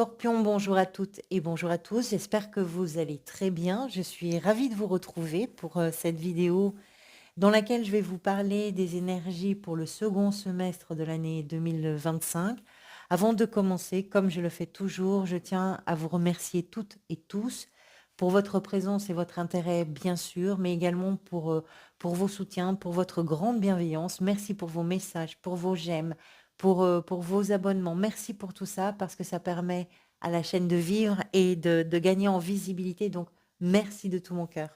Scorpion, bonjour à toutes et bonjour à tous. J'espère que vous allez très bien. Je suis ravie de vous retrouver pour cette vidéo dans laquelle je vais vous parler des énergies pour le second semestre de l'année 2025. Avant de commencer, comme je le fais toujours, je tiens à vous remercier toutes et tous pour votre présence et votre intérêt, bien sûr, mais également pour vos soutiens, pour votre grande bienveillance. Merci pour vos messages, pour vos j'aime, pour vos abonnements. Merci pour tout ça parce que ça permet à la chaîne de vivre et de gagner en visibilité. Donc, merci de tout mon cœur.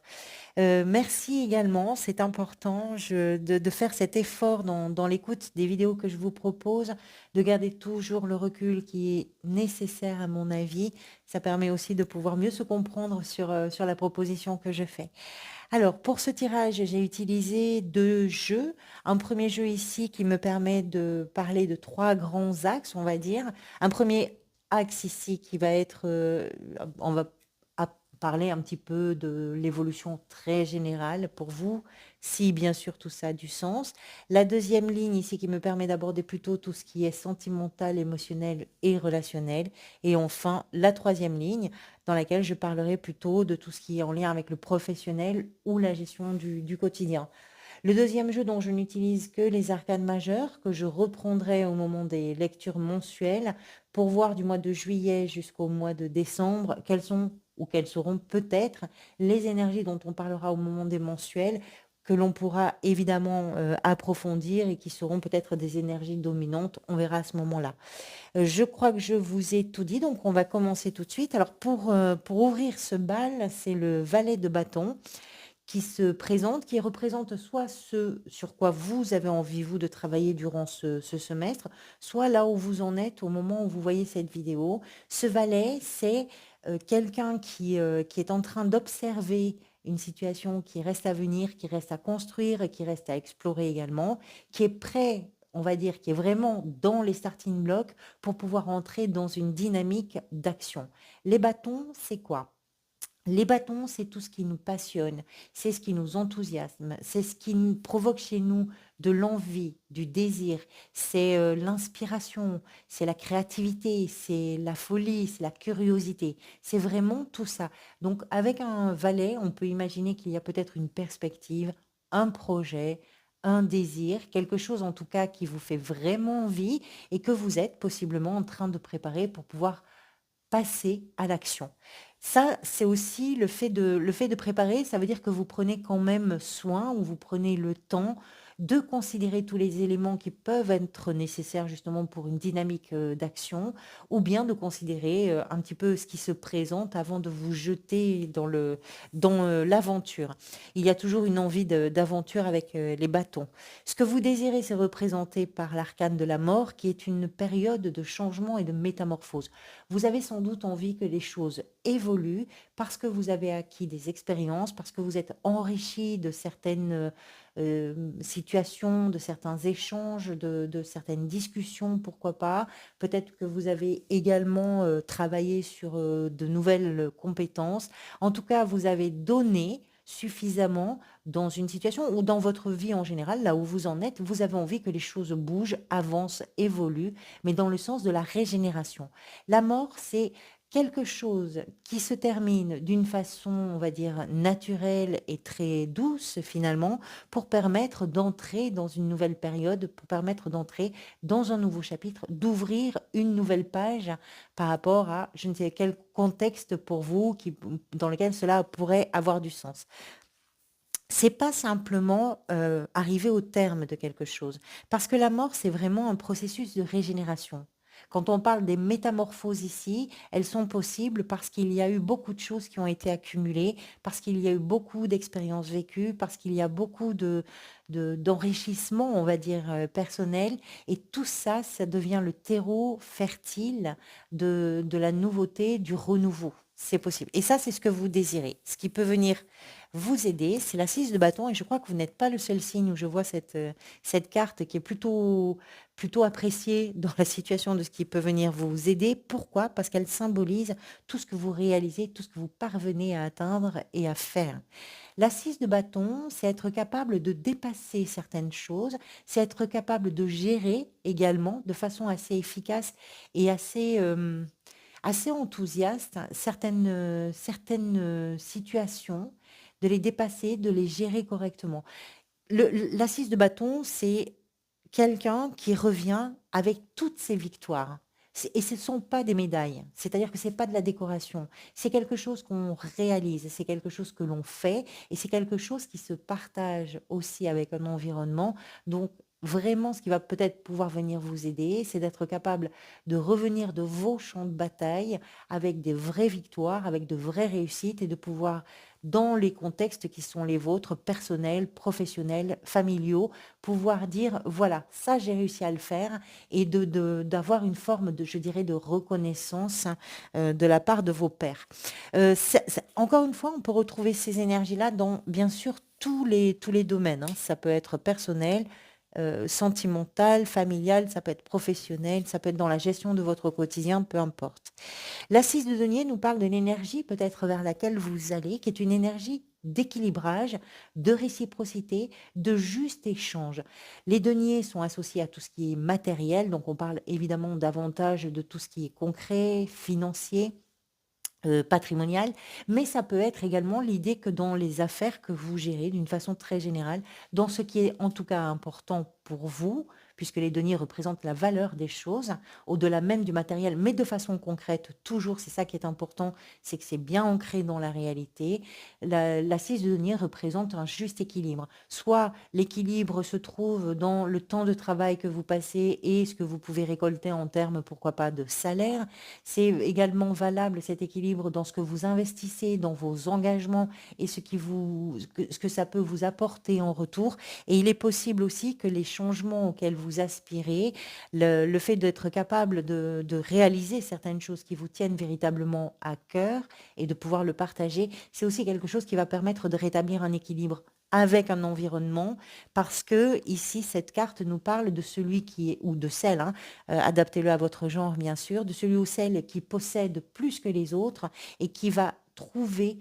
Merci également, c'est important de faire cet effort dans l'écoute des vidéos que je vous propose, de garder toujours le recul qui est nécessaire à mon avis. Ça permet aussi de pouvoir mieux se comprendre sur la proposition que je fais. Alors, pour ce tirage, j'ai utilisé deux jeux. Un premier jeu ici qui me permet de parler de trois grands axes, on va dire. Un premier axe ici qui va être, on va parler un petit peu de l'évolution très générale pour vous, si bien sûr tout ça a du sens. La deuxième ligne ici qui me permet d'aborder plutôt tout ce qui est sentimental, émotionnel et relationnel. Et enfin, la troisième ligne dans laquelle je parlerai plutôt de tout ce qui est en lien avec le professionnel ou la gestion du quotidien. Le deuxième jeu dont je n'utilise que les arcanes majeures, que je reprendrai au moment des lectures mensuelles, pour voir du mois de juillet jusqu'au mois de décembre quelles sont ou quelles seront peut-être les énergies dont on parlera au moment des mensuels, que l'on pourra évidemment approfondir et qui seront peut-être des énergies dominantes. On verra à ce moment-là. Je crois que je vous ai tout dit, donc on va commencer tout de suite. Alors pour ouvrir ce bal, c'est le valet de bâton qui se présente, qui représente soit ce sur quoi vous avez envie, vous, de travailler durant ce semestre, soit là où vous en êtes au moment où vous voyez cette vidéo. Ce valet, c'est quelqu'un qui est en train d'observer une situation qui reste à venir, qui reste à construire et qui reste à explorer également, qui est prêt, on va dire, qui est vraiment dans les starting blocks pour pouvoir entrer dans une dynamique d'action. Les bâtons, c'est quoi? Les bâtons, c'est tout ce qui nous passionne, c'est ce qui nous enthousiasme, c'est ce qui nous provoque chez nous de l'envie, du désir, c'est l'inspiration, c'est la créativité, c'est la folie, c'est la curiosité, c'est vraiment tout ça. Donc avec un valet, on peut imaginer qu'il y a peut-être une perspective, un projet, un désir, quelque chose en tout cas qui vous fait vraiment envie et que vous êtes possiblement en train de préparer pour pouvoir passer à l'action. Ça, c'est aussi le fait de préparer, ça veut dire que vous prenez quand même soin ou vous prenez le temps de considérer tous les éléments qui peuvent être nécessaires justement pour une dynamique d'action, ou bien de considérer un petit peu ce qui se présente avant de vous jeter dans l'aventure. Il y a toujours une envie d'aventure avec les bâtons. Ce que vous désirez, c'est représenté par l'arcane de la mort, qui est une période de changement et de métamorphose. Vous avez sans doute envie que les choses évoluent parce que vous avez acquis des expériences, parce que vous êtes enrichi de certaines situations, de certains échanges, de certaines discussions, pourquoi pas. Peut-être que vous avez également travaillé sur de nouvelles compétences. En tout cas, vous avez donné suffisamment dans une situation ou dans votre vie en général, là où vous en êtes, vous avez envie que les choses bougent, avancent, évoluent, mais dans le sens de la régénération. La mort, c'est quelque chose qui se termine d'une façon, on va dire, naturelle et très douce finalement, pour permettre d'entrer dans une nouvelle période, pour permettre d'entrer dans un nouveau chapitre, d'ouvrir une nouvelle page par rapport à je ne sais quel contexte pour vous dans lequel cela pourrait avoir du sens. C'est pas simplement arriver au terme de quelque chose, parce que la mort, c'est vraiment un processus de régénération. Quand on parle des métamorphoses ici, elles sont possibles parce qu'il y a eu beaucoup de choses qui ont été accumulées, parce qu'il y a eu beaucoup d'expériences vécues, parce qu'il y a beaucoup d'enrichissement, on va dire, personnel. Et tout ça, ça devient le terreau fertile de la nouveauté, du renouveau. C'est possible. Et ça, c'est ce que vous désirez. Ce qui peut venir vous aider, c'est la 6 de bâton. Et je crois que vous n'êtes pas le seul signe où je vois cette carte qui est plutôt appréciée dans la situation de ce qui peut venir vous aider. Pourquoi? Parce qu'elle symbolise tout ce que vous réalisez, tout ce que vous parvenez à atteindre et à faire. La 6 de bâton, c'est être capable de dépasser certaines choses, c'est être capable de gérer également de façon assez efficace et assez enthousiaste, certaines situations, de les dépasser, de les gérer correctement. L'assise de bâton, c'est quelqu'un qui revient avec toutes ses victoires. Et ce ne sont pas des médailles, c'est-à-dire que ce n'est pas de la décoration, c'est quelque chose qu'on réalise, c'est quelque chose que l'on fait, et c'est quelque chose qui se partage aussi avec un environnement. Donc vraiment, ce qui va peut-être pouvoir venir vous aider, c'est d'être capable de revenir de vos champs de bataille avec des vraies victoires, avec de vraies réussites, et de pouvoir, dans les contextes qui sont les vôtres, personnels, professionnels, familiaux, pouvoir dire, voilà, ça j'ai réussi à le faire, et d'avoir une forme de, je dirais, de reconnaissance de la part de vos pairs. Encore une fois, on peut retrouver ces énergies-là dans, bien sûr, tous les domaines, hein. Ça peut être personnel, sentimental, familial, ça peut être professionnel, ça peut être dans la gestion de votre quotidien, peu importe. L'assise de denier nous parle de l'énergie peut-être vers laquelle vous allez, qui est une énergie d'équilibrage, de réciprocité, de juste échange. Les deniers sont associés à tout ce qui est matériel, donc on parle évidemment davantage de tout ce qui est concret, financier, patrimonial, mais ça peut être également l'idée que dans les affaires que vous gérez d'une façon très générale, dans ce qui est en tout cas important pour vous, puisque les deniers représentent la valeur des choses, au-delà même du matériel, mais de façon concrète, toujours, c'est ça qui est important, c'est que c'est bien ancré dans la réalité. L'assise de denier représente un juste équilibre. Soit l'équilibre se trouve dans le temps de travail que vous passez et ce que vous pouvez récolter en termes, pourquoi pas, de salaire. C'est également valable cet équilibre dans ce que vous investissez, dans vos engagements et ce que ça peut vous apporter en retour. Et il est possible aussi que les changements auxquels vous aspirez, le fait d'être capable de réaliser certaines choses qui vous tiennent véritablement à cœur et de pouvoir le partager, c'est aussi quelque chose qui va permettre de rétablir un équilibre avec un environnement, parce que ici, cette carte nous parle de celui qui est, ou de celle, hein, adaptez-le à votre genre bien sûr, de celui ou celle qui possède plus que les autres et qui va trouver,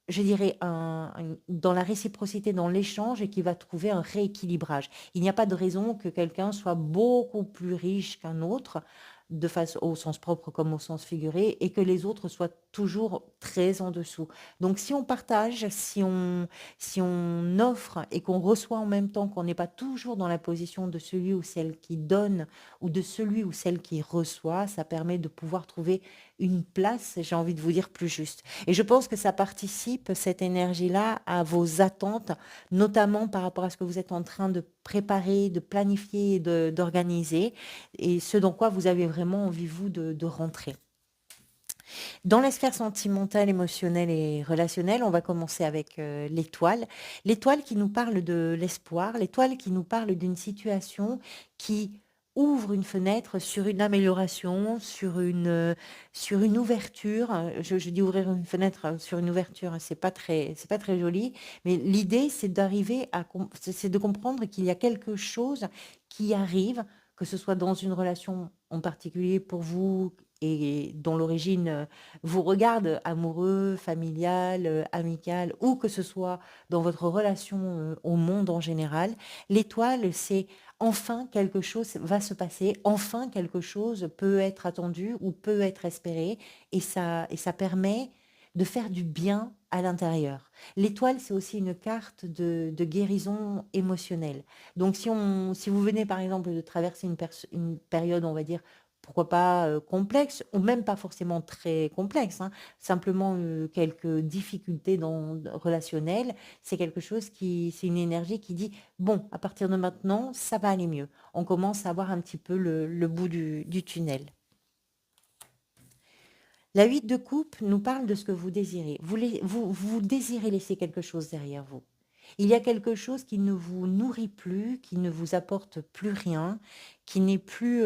je dirais, dans la réciprocité, dans l'échange, et qui va trouver un rééquilibrage. Il n'y a pas de raison que quelqu'un soit beaucoup plus riche qu'un autre, de face au sens propre comme au sens figuré, et que les autres soient toujours très en dessous. Donc si on partage, si on offre et qu'on reçoit en même temps, qu'on n'est pas toujours dans la position de celui ou celle qui donne ou de celui ou celle qui reçoit, ça permet de pouvoir trouver une place, j'ai envie de vous dire, plus juste. Et je pense que ça participe, cette énergie-là, à vos attentes, notamment par rapport à ce que vous êtes en train de préparer, de planifier, et d'organiser, et ce dans quoi vous avez vraiment envie, vous, de rentrer. Dans la sphère sentimentale, émotionnelle et relationnelle, on va commencer avec l'étoile. L'étoile qui nous parle de l'espoir, l'étoile qui nous parle d'une situation qui ouvre une fenêtre sur une amélioration, sur une ouverture. Je dis ouvrir une fenêtre sur une ouverture, hein, c'est pas très joli, mais l'idée, c'est d'arriver c'est de comprendre qu'il y a quelque chose qui arrive, que ce soit dans une relation en particulier pour vous et dont l'origine vous regarde, amoureux, familial, amical, ou que ce soit dans votre relation au monde en général. L'étoile, c'est enfin quelque chose va se passer, enfin quelque chose peut être attendu ou peut être espéré, et ça permet de faire du bien à l'intérieur. L'étoile, c'est aussi une carte de guérison émotionnelle. Donc si vous venez par exemple de traverser une période, on va dire, pourquoi pas complexe, ou même pas forcément très complexe, hein, simplement quelques difficultés relationnelles, c'est une énergie qui dit, bon, à partir de maintenant, ça va aller mieux. On commence à voir un petit peu le bout du tunnel. La 8 de coupe nous parle de ce que vous désirez. Vous désirez laisser quelque chose derrière vous. Il y a quelque chose qui ne vous nourrit plus, qui ne vous apporte plus rien, qui n'est plus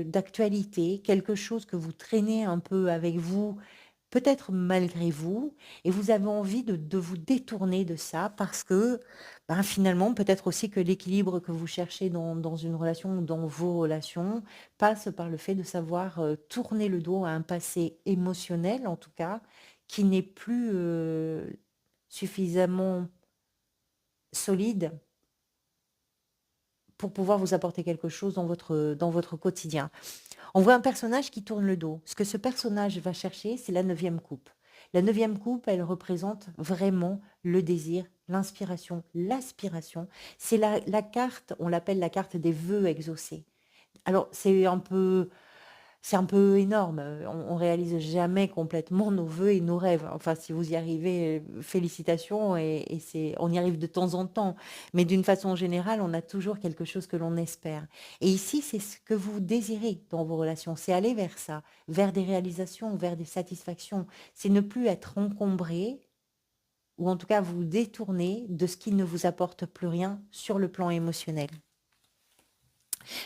d'actualité, quelque chose que vous traînez un peu avec vous, peut-être malgré vous, et vous avez envie de vous détourner de ça parce que ben, finalement, peut-être aussi que l'équilibre que vous cherchez dans une relation ou dans vos relations passe par le fait de savoir tourner le dos à un passé émotionnel, en tout cas, qui n'est plus suffisamment solide pour pouvoir vous apporter quelque chose dans votre quotidien. On voit un personnage qui tourne le dos. Ce que ce personnage va chercher, c'est la neuvième coupe. La neuvième coupe, elle représente vraiment le désir, l'inspiration, l'aspiration. C'est la carte, on l'appelle la carte des vœux exaucés. Alors, c'est un peu énorme. On réalise jamais complètement nos vœux et nos rêves. Enfin, si vous y arrivez, félicitations et on y arrive de temps en temps. Mais d'une façon générale, on a toujours quelque chose que l'on espère. Et ici, c'est ce que vous désirez dans vos relations. C'est aller vers ça, vers des réalisations, vers des satisfactions. C'est ne plus être encombré ou en tout cas vous détourner de ce qui ne vous apporte plus rien sur le plan émotionnel.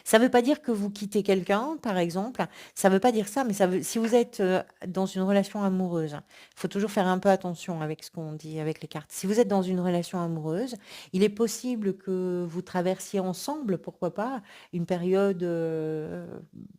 Ça ne veut pas dire que vous quittez quelqu'un, par exemple. Ça ne veut pas dire ça, mais si vous êtes dans une relation amoureuse, il faut toujours faire un peu attention avec ce qu'on dit avec les cartes. Si vous êtes dans une relation amoureuse, il est possible que vous traversiez ensemble, pourquoi pas, une période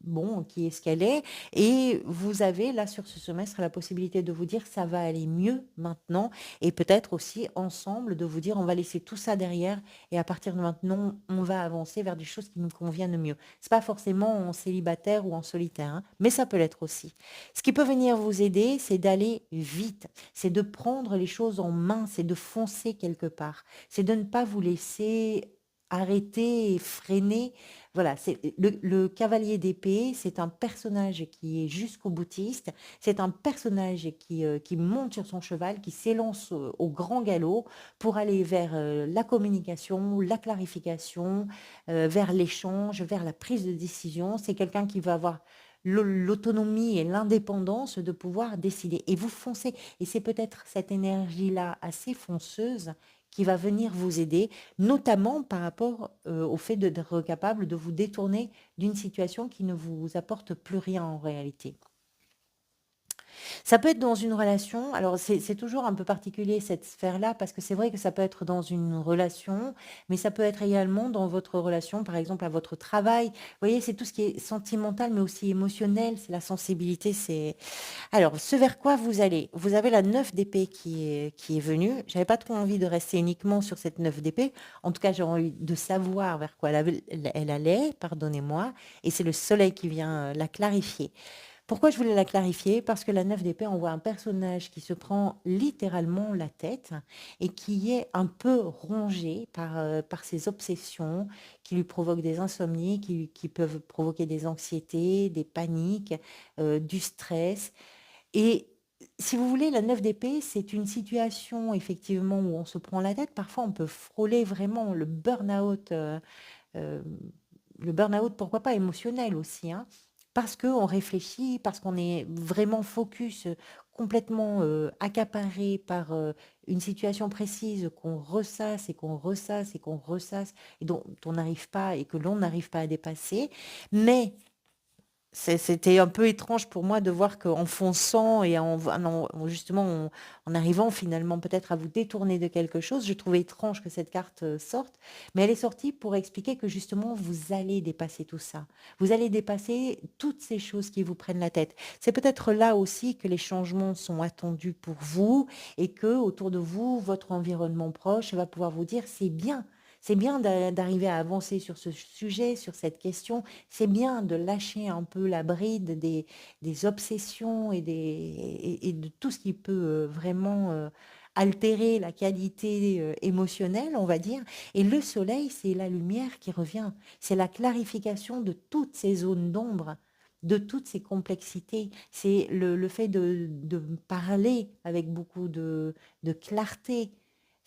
bon, qui est ce qu'elle est. Et vous avez là sur ce semestre la possibilité de vous dire ça va aller mieux maintenant. Et peut-être aussi ensemble de vous dire on va laisser tout ça derrière et à partir de maintenant, on va avancer vers des choses qui nous conviennent mieux. C'est pas forcément en célibataire ou en solitaire, hein, mais ça peut l'être aussi. Ce qui peut venir vous aider, c'est d'aller vite, c'est de prendre les choses en main, c'est de foncer quelque part, c'est de ne pas vous laisser arrêter et freiner. Voilà, c'est le cavalier d'épée, c'est un personnage qui est jusqu'au boutiste, c'est un personnage qui monte sur son cheval, qui s'élance au grand galop pour aller vers la communication, la clarification, vers l'échange, vers la prise de décision. C'est quelqu'un qui va avoir l'autonomie et l'indépendance de pouvoir décider. Et vous foncez. Et c'est peut-être cette énergie-là assez fonceuse qui va venir vous aider, notamment par rapport au fait d'être capable de vous détourner d'une situation qui ne vous apporte plus rien en réalité. Ça peut être dans une relation, alors c'est toujours un peu particulier cette sphère-là, parce que c'est vrai que ça peut être dans une relation, mais ça peut être également dans votre relation, par exemple à votre travail. Vous voyez, c'est tout ce qui est sentimental, mais aussi émotionnel, c'est la sensibilité, c'est... Alors, ce vers quoi vous allez? Vous avez la 9 d'épée qui est venue. J'avais pas trop envie de rester uniquement sur cette 9 d'épée. En tout cas, j'ai envie de savoir vers quoi elle allait, pardonnez-moi, et c'est le soleil qui vient la clarifier. Pourquoi je voulais la clarifier? Parce que la 9 d'épée, on voit un personnage qui se prend littéralement la tête et qui est un peu rongé par ses obsessions, qui lui provoquent des insomnies, qui peuvent provoquer des anxiétés, des paniques, du stress. Et si vous voulez, la 9 d'épée, c'est une situation effectivement où on se prend la tête. Parfois, on peut frôler vraiment euh, le burn-out, pourquoi pas émotionnel aussi, hein, parce qu'on réfléchit, parce qu'on est vraiment focus, complètement accaparé par une situation précise qu'on ressasse et qu'on ressasse et qu'on ressasse et dont on n'arrive pas et que l'on n'arrive pas à dépasser. Mais c'était un peu étrange pour moi de voir qu'en fonçant et justement en arrivant finalement peut-être à vous détourner de quelque chose, je trouvais étrange que cette carte sorte, mais elle est sortie pour expliquer que justement vous allez dépasser tout ça. Vous allez dépasser toutes ces choses qui vous prennent la tête. C'est peut-être là aussi que les changements sont attendus pour vous et que autour de vous, votre environnement proche va pouvoir vous dire c'est bien. C'est bien d'arriver à avancer sur ce sujet, sur cette question. C'est bien de lâcher un peu la bride des obsessions et de tout ce qui peut vraiment altérer la qualité émotionnelle, on va dire. Et le soleil, c'est la lumière qui revient. C'est la clarification de toutes ces zones d'ombre, de toutes ces complexités. C'est le fait de parler avec beaucoup de clarté.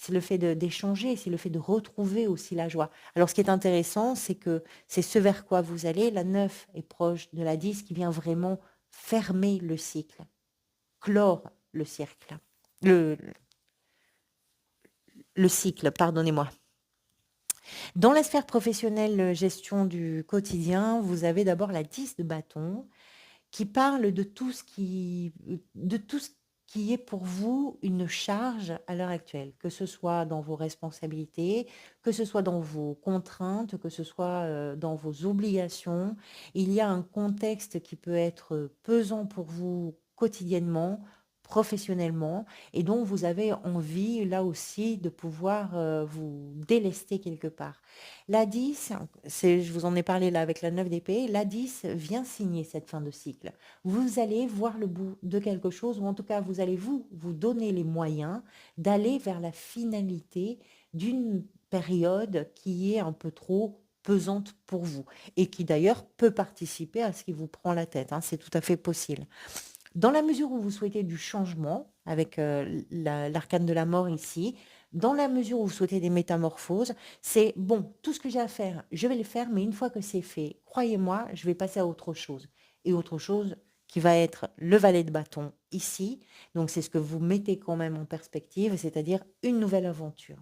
C'est le fait d'échanger, c'est le fait de retrouver aussi la joie. Alors, ce qui est intéressant, c'est que c'est ce vers quoi vous allez. La 9 est proche de la 10 qui vient vraiment fermer le cycle, clore le cercle, le, le cycle, pardonnez-moi. Dans la sphère professionnelle, gestion du quotidien, vous avez d'abord la 10 de bâton qui parle de tout ce qui est pour vous une charge à l'heure actuelle, que ce soit dans vos responsabilités, que ce soit dans vos contraintes, que ce soit dans vos obligations. Il y a un contexte qui peut être pesant pour vous quotidiennement, professionnellement et dont vous avez envie, là aussi, de pouvoir vous délester quelque part. La 10, je vous en ai parlé là avec la 9 d'épée, la 10 vient signer cette fin de cycle. Vous allez voir le bout de quelque chose, ou en tout cas, vous allez vous donner les moyens d'aller vers la finalité d'une période qui est un peu trop pesante pour vous et qui d'ailleurs peut participer à ce qui vous prend la tête, hein, c'est tout à fait possible. Dans la mesure où vous souhaitez du changement, avec l'arcane de la mort ici, dans la mesure où vous souhaitez des métamorphoses, c'est bon, tout ce que j'ai à faire, je vais le faire, mais une fois que c'est fait, croyez-moi, je vais passer à autre chose. Et autre chose qui va être le valet de bâton ici. Donc c'est ce que vous mettez quand même en perspective, c'est-à-dire une nouvelle aventure.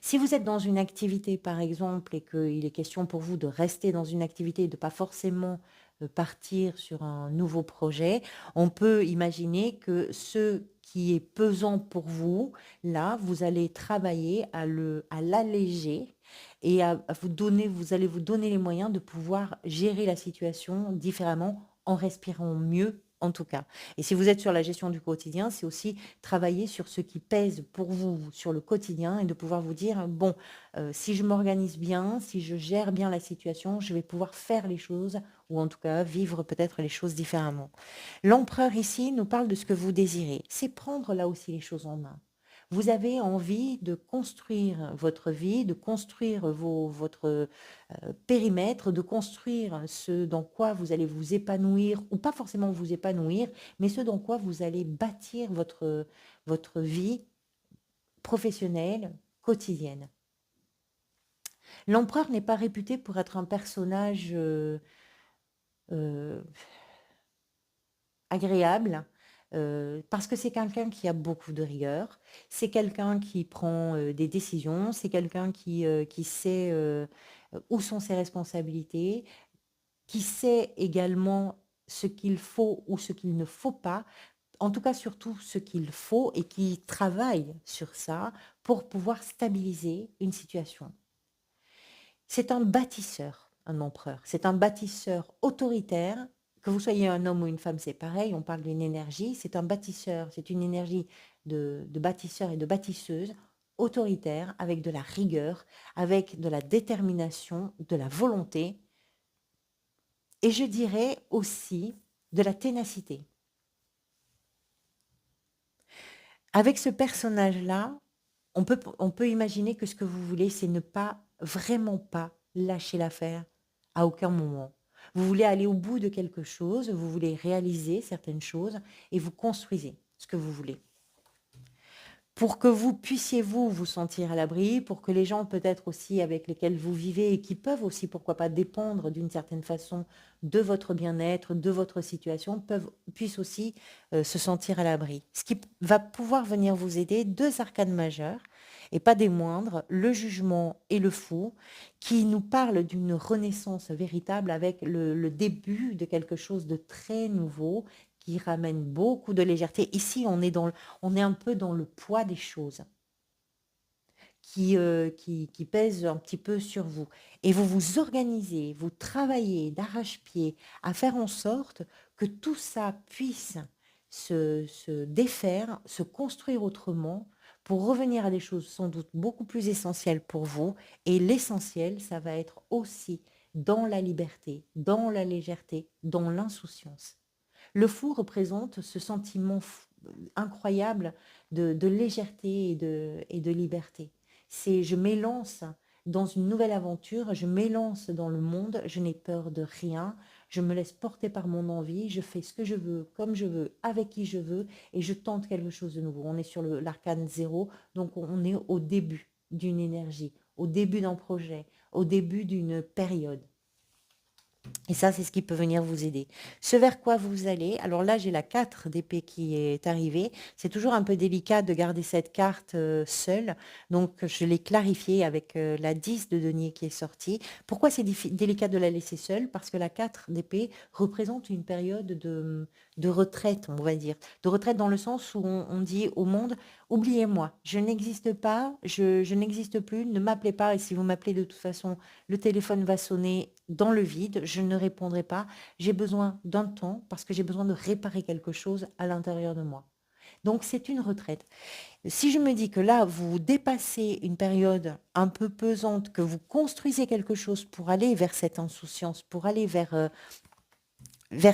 Si vous êtes dans une activité, par exemple, et qu'il est question pour vous de rester dans une activité et de pas forcément partir sur un nouveau projet, on peut imaginer que ce qui est pesant pour vous, là, vous allez travailler à l'alléger et à vous donner, vous allez vous donner les moyens de pouvoir gérer la situation différemment en respirant mieux, en tout cas. Et si vous êtes sur la gestion du quotidien, c'est aussi travailler sur ce qui pèse pour vous sur le quotidien et de pouvoir vous dire, bon, si je m'organise bien, si je gère bien la situation, je vais pouvoir faire les choses ou en tout cas vivre peut-être les choses différemment. L'empereur ici nous parle de ce que vous désirez. C'est prendre là aussi les choses en main. Vous avez envie de construire votre vie, de construire votre périmètre, de construire ce dans quoi vous allez vous épanouir, ou pas forcément vous épanouir, mais ce dans quoi vous allez bâtir votre vie professionnelle, quotidienne. L'empereur n'est pas réputé pour être un personnage euh, agréable, parce que c'est quelqu'un qui a beaucoup de rigueur, c'est quelqu'un qui prend des décisions, c'est quelqu'un qui sait où sont ses responsabilités, qui sait également ce qu'il faut ou ce qu'il ne faut pas, en tout cas surtout ce qu'il faut et qui travaille sur ça pour pouvoir stabiliser une situation. C'est un bâtisseur, un empereur. C'est un bâtisseur autoritaire. Que vous soyez un homme ou une femme, c'est pareil. On parle d'une énergie. C'est un bâtisseur. C'est une énergie de bâtisseur et de bâtisseuse autoritaire, avec de la rigueur, avec de la détermination, de la volonté. Et je dirais aussi de la ténacité. Avec ce personnage-là, on peut imaginer que ce que vous voulez, c'est ne pas, vraiment pas, lâcher l'affaire à aucun moment. Vous voulez aller au bout de quelque chose, vous voulez réaliser certaines choses et vous construisez ce que vous voulez. Pour que vous puissiez vous sentir à l'abri, pour que les gens peut-être aussi avec lesquels vous vivez et qui peuvent aussi, pourquoi pas, dépendre d'une certaine façon de votre bien-être, de votre situation, puissent aussi se sentir à l'abri. Ce qui va pouvoir venir vous aider, deux arcanes majeures, et pas des moindres, le jugement et le fou, qui nous parlent d'une renaissance véritable avec le début de quelque chose de très nouveau, qui ramène beaucoup de légèreté. Ici, on est un peu dans le poids des choses qui pèsent un petit peu sur vous. Et vous vous organisez, vous travaillez d'arrache-pied à faire en sorte que tout ça puisse se défaire, se construire autrement pour revenir à des choses sans doute beaucoup plus essentielles pour vous. Et l'essentiel, ça va être aussi dans la liberté, dans la légèreté, dans l'insouciance. Le fou représente ce sentiment incroyable de légèreté et de liberté. C'est je m'élance dans une nouvelle aventure, je m'élance dans le monde, je n'ai peur de rien, je me laisse porter par mon envie, je fais ce que je veux, comme je veux, avec qui je veux, et je tente quelque chose de nouveau. On est sur l'arcane 0, donc on est au début d'une énergie, au début d'un projet, au début d'une période. Et ça, c'est ce qui peut venir vous aider. Ce vers quoi vous allez, alors là, j'ai la 4 d'épée qui est arrivée. C'est toujours un peu délicat de garder cette carte seule. Donc, je l'ai clarifiée avec la 10 de denier qui est sortie. Pourquoi c'est délicat de la laisser seule? Parce que la 4 d'épée représente une période de retraite, on va dire. De retraite dans le sens où on dit au monde, oubliez-moi, je n'existe pas, je n'existe plus, ne m'appelez pas et si vous m'appelez de toute façon, le téléphone va sonner dans le vide, je ne répondrai pas. J'ai besoin d'un temps parce que j'ai besoin de réparer quelque chose à l'intérieur de moi. Donc c'est une retraite. Si je me dis que là, vous dépassez une période un peu pesante, que vous construisez quelque chose pour aller vers cette insouciance, pour aller vers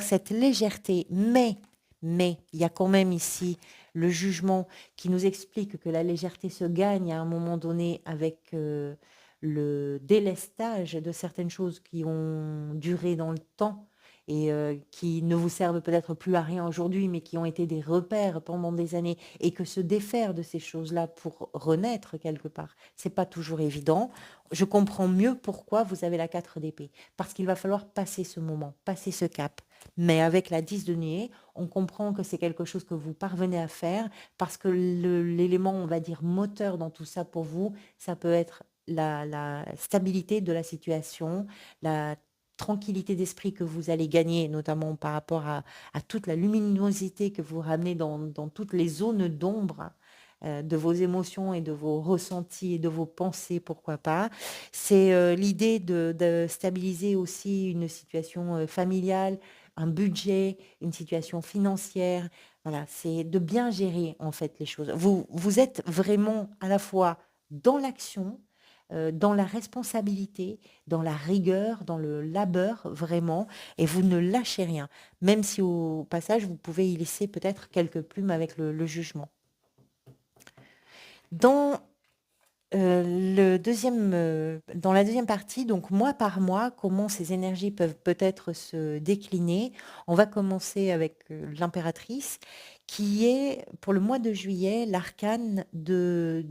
cette légèreté, mais il y a quand même ici le jugement qui nous explique que la légèreté se gagne à un moment donné avec le délestage de certaines choses qui ont duré dans le temps et qui ne vous servent peut-être plus à rien aujourd'hui, mais qui ont été des repères pendant des années, et que se défaire de ces choses-là pour renaître quelque part, c'est pas toujours évident. Je comprends mieux pourquoi vous avez la 4 d'épée, parce qu'il va falloir passer ce moment, passer ce cap. Mais avec la 10 de nuée, on comprend que c'est quelque chose que vous parvenez à faire parce que l'élément, on va dire, moteur dans tout ça pour vous, ça peut être la stabilité de la situation, la tranquillité d'esprit que vous allez gagner, notamment par rapport à toute la luminosité que vous ramenez dans toutes les zones d'ombre de vos émotions et de vos ressentis et de vos pensées, pourquoi pas. C'est l'idée de stabiliser aussi une situation familiale, un budget, une situation financière. Voilà, c'est de bien gérer en fait les choses. Vous êtes vraiment à la fois dans l'action, dans la responsabilité, dans la rigueur, dans le labeur vraiment, et vous ne lâchez rien, même si au passage vous pouvez y laisser peut-être quelques plumes avec le jugement. Dans dans la deuxième partie, donc mois par mois, comment ces énergies peuvent peut-être se décliner. On va commencer avec l'impératrice, qui est pour le mois de juillet l'arcane de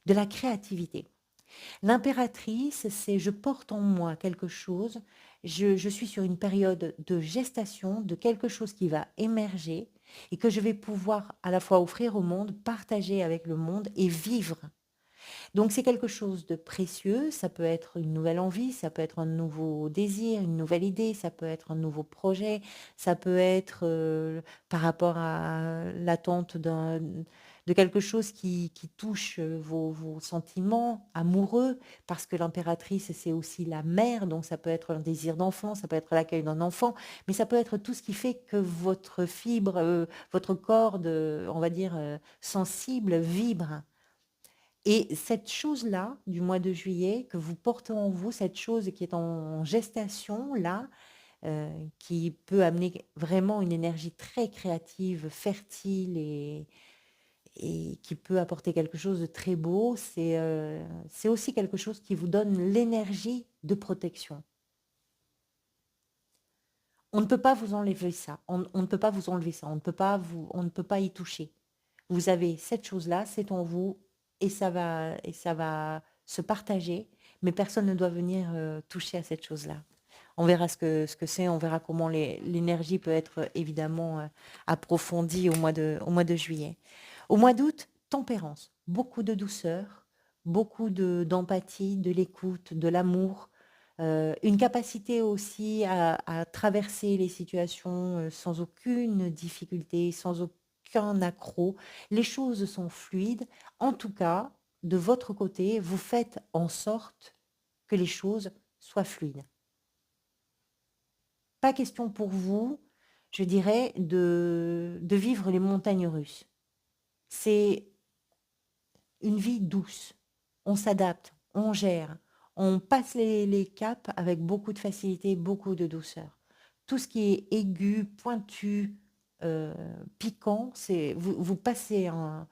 la créativité. L'impératrice, c'est je porte en moi quelque chose, je suis sur une période de gestation de quelque chose qui va émerger et que je vais pouvoir à la fois offrir au monde, partager avec le monde et vivre. Donc c'est quelque chose de précieux, ça peut être une nouvelle envie, ça peut être un nouveau désir, une nouvelle idée, ça peut être un nouveau projet, ça peut être par rapport à l'attente de quelque chose qui touche vos sentiments amoureux, parce que l'impératrice, c'est aussi la mère, donc ça peut être un désir d'enfant, ça peut être l'accueil d'un enfant, mais ça peut être tout ce qui fait que votre fibre, votre corde, on va dire, sensible, vibre. Et cette chose-là, du mois de juillet, que vous portez en vous, cette chose qui est en gestation, là, qui peut amener vraiment une énergie très créative, fertile et qui peut apporter quelque chose de très beau, c'est aussi quelque chose qui vous donne l'énergie de protection. On ne peut pas vous enlever ça, on ne peut pas vous enlever ça, on ne peut pas y toucher. Vous avez cette chose-là, c'est en vous et ça va se partager, mais personne ne doit venir toucher à cette chose-là. On verra ce que c'est, on verra comment l'énergie peut être évidemment approfondie au mois de juillet. Au mois d'août, tempérance, beaucoup de douceur, beaucoup d'empathie, de l'écoute, de l'amour, une capacité aussi à traverser les situations sans aucune difficulté, sans aucun accroc. Les choses sont fluides. En tout cas, de votre côté, vous faites en sorte que les choses soient fluides. Pas question pour vous, je dirais, de vivre les montagnes russes. C'est une vie douce. On s'adapte, on gère, on passe les caps avec beaucoup de facilité, beaucoup de douceur. Tout ce qui est aigu, pointu, euh, piquant, vous passez un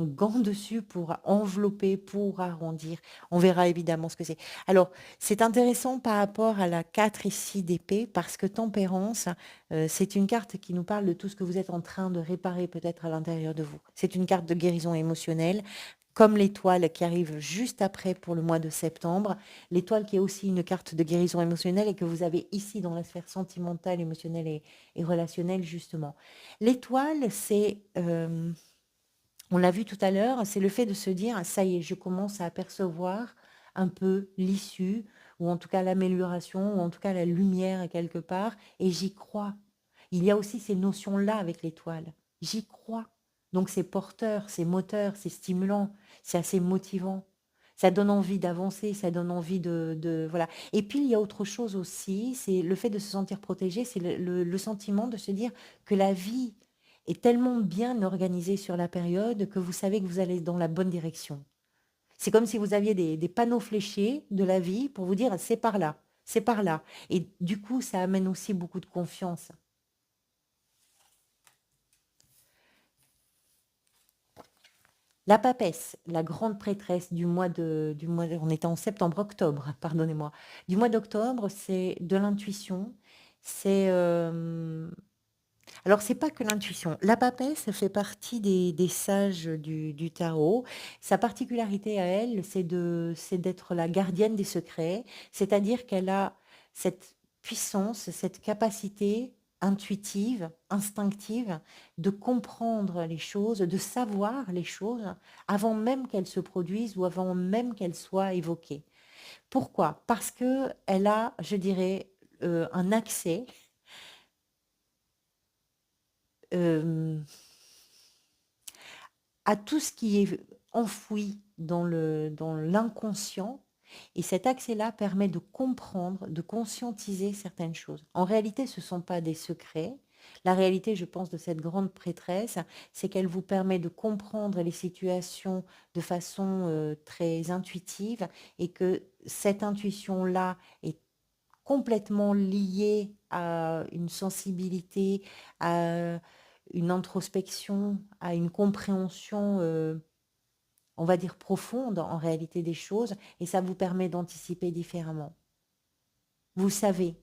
gant dessus pour envelopper, pour arrondir. On verra évidemment ce que c'est. Alors, c'est intéressant par rapport à la 4 ici d'épée, parce que tempérance, c'est une carte qui nous parle de tout ce que vous êtes en train de réparer peut-être à l'intérieur de vous. C'est une carte de guérison émotionnelle, comme l'étoile qui arrive juste après pour le mois de septembre. L'étoile qui est aussi une carte de guérison émotionnelle et que vous avez ici dans la sphère sentimentale, émotionnelle et relationnelle, justement. L'étoile, on l'a vu tout à l'heure, c'est le fait de se dire, ça y est, je commence à apercevoir un peu l'issue, ou en tout cas l'amélioration, ou en tout cas la lumière quelque part, et j'y crois. Il y a aussi ces notions-là avec l'étoile. J'y crois. Donc c'est porteur, c'est moteur, c'est stimulant, c'est assez motivant. Ça donne envie d'avancer, ça donne envie voilà. Et puis il y a autre chose aussi, c'est le fait de se sentir protégé, c'est le sentiment de se dire que la vie est tellement bien organisée sur la période que vous savez que vous allez dans la bonne direction. C'est comme si vous aviez des panneaux fléchés de la vie pour vous dire c'est par là, c'est par là. Et du coup, ça amène aussi beaucoup de confiance. La papesse, la grande prêtresse on était en septembre-octobre, pardonnez-moi, du mois d'octobre, c'est de l'intuition, c'est, alors c'est pas que l'intuition. La papesse fait partie des sages du tarot. Sa particularité à elle, c'est d'être la gardienne des secrets, c'est-à-dire qu'elle a cette puissance, cette capacité intuitive, instinctive, de comprendre les choses, de savoir les choses avant même qu'elles se produisent ou avant même qu'elles soient évoquées. Pourquoi? Parce que elle a, je dirais, un accès, hem à tout ce qui est enfoui dans l'inconscient, et cet accès-là permet de comprendre, de conscientiser certaines choses. En réalité, ce ne sont pas des secrets. La réalité, je pense, de cette grande prêtresse, c'est qu'elle vous permet de comprendre les situations de façon, très intuitive, et que cette intuition-là est complètement liée à une sensibilité, à une introspection, à une compréhension, on va dire profonde en réalité des choses, et ça vous permet d'anticiper différemment. Vous savez,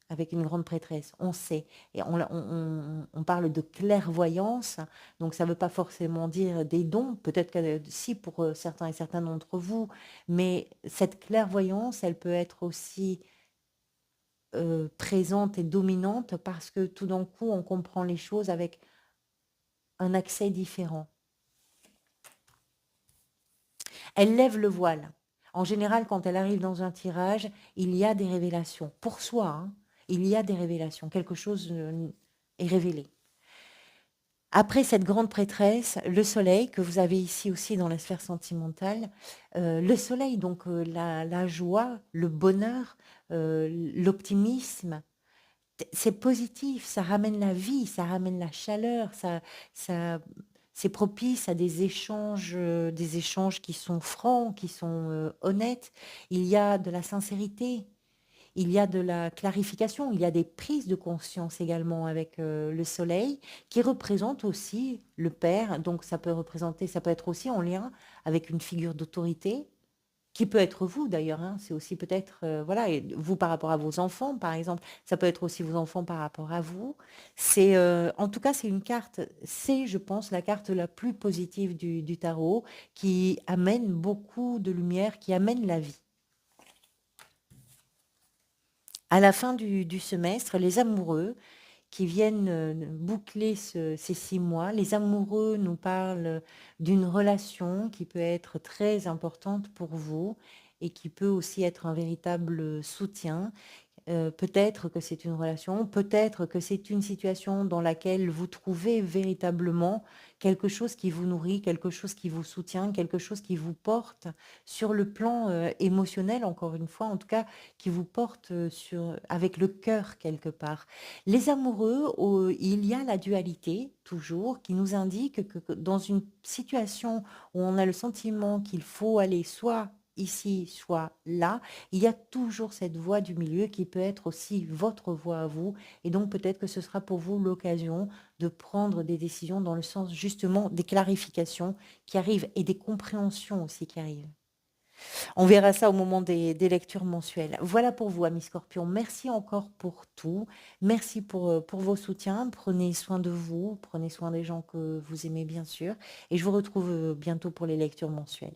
avec une grande prêtresse, on sait, et on parle de clairvoyance, donc ça ne veut pas forcément dire des dons, peut-être que si pour certains et certaines d'entre vous, mais cette clairvoyance, elle peut être aussi présente et dominante parce que tout d'un coup, on comprend les choses avec un accès différent. Elle lève le voile. En général, quand elle arrive dans un tirage, il y a des révélations. Pour soi, hein, il y a des révélations. Quelque chose est révélé. Après cette grande prêtresse, le soleil, que vous avez ici aussi dans la sphère sentimentale, le soleil, donc la joie, le bonheur, l'optimisme, c'est positif, ça ramène la vie, ça ramène la chaleur, ça, c'est propice à des échanges qui sont francs, qui sont honnêtes. Il y a de la sincérité, il y a de la clarification, il y a des prises de conscience également avec le soleil, qui représente aussi le père. Donc ça peut représenter, ça peut être aussi en lien avec une figure d'autorité, qui peut être vous d'ailleurs, hein, c'est aussi peut-être, voilà, et vous par rapport à vos enfants, par exemple, ça peut être aussi vos enfants par rapport à vous. C'est, en tout cas, c'est une carte, c'est, je pense, la carte la plus positive du tarot, qui amène beaucoup de lumière, qui amène la vie. À la fin du semestre, les amoureux qui viennent boucler ces 6 mois, les amoureux nous parlent d'une relation qui peut être très importante pour vous et qui peut aussi être un véritable soutien. Peut-être que c'est une relation, peut-être que c'est une situation dans laquelle vous trouvez véritablement quelque chose qui vous nourrit, quelque chose qui vous soutient, quelque chose qui vous porte sur le plan émotionnel, encore une fois, en tout cas, qui vous porte avec le cœur quelque part. Les amoureux, il y a la dualité, toujours, qui nous indique que dans une situation où on a le sentiment qu'il faut aller soit ici, soit là, il y a toujours cette voie du milieu qui peut être aussi votre voie à vous. Et donc peut-être que ce sera pour vous l'occasion de prendre des décisions dans le sens justement des clarifications qui arrivent et des compréhensions aussi qui arrivent. On verra ça au moment des lectures mensuelles. Voilà pour vous, amis Scorpions. Merci encore pour tout. Merci pour vos soutiens. Prenez soin de vous, prenez soin des gens que vous aimez bien sûr. Et je vous retrouve bientôt pour les lectures mensuelles.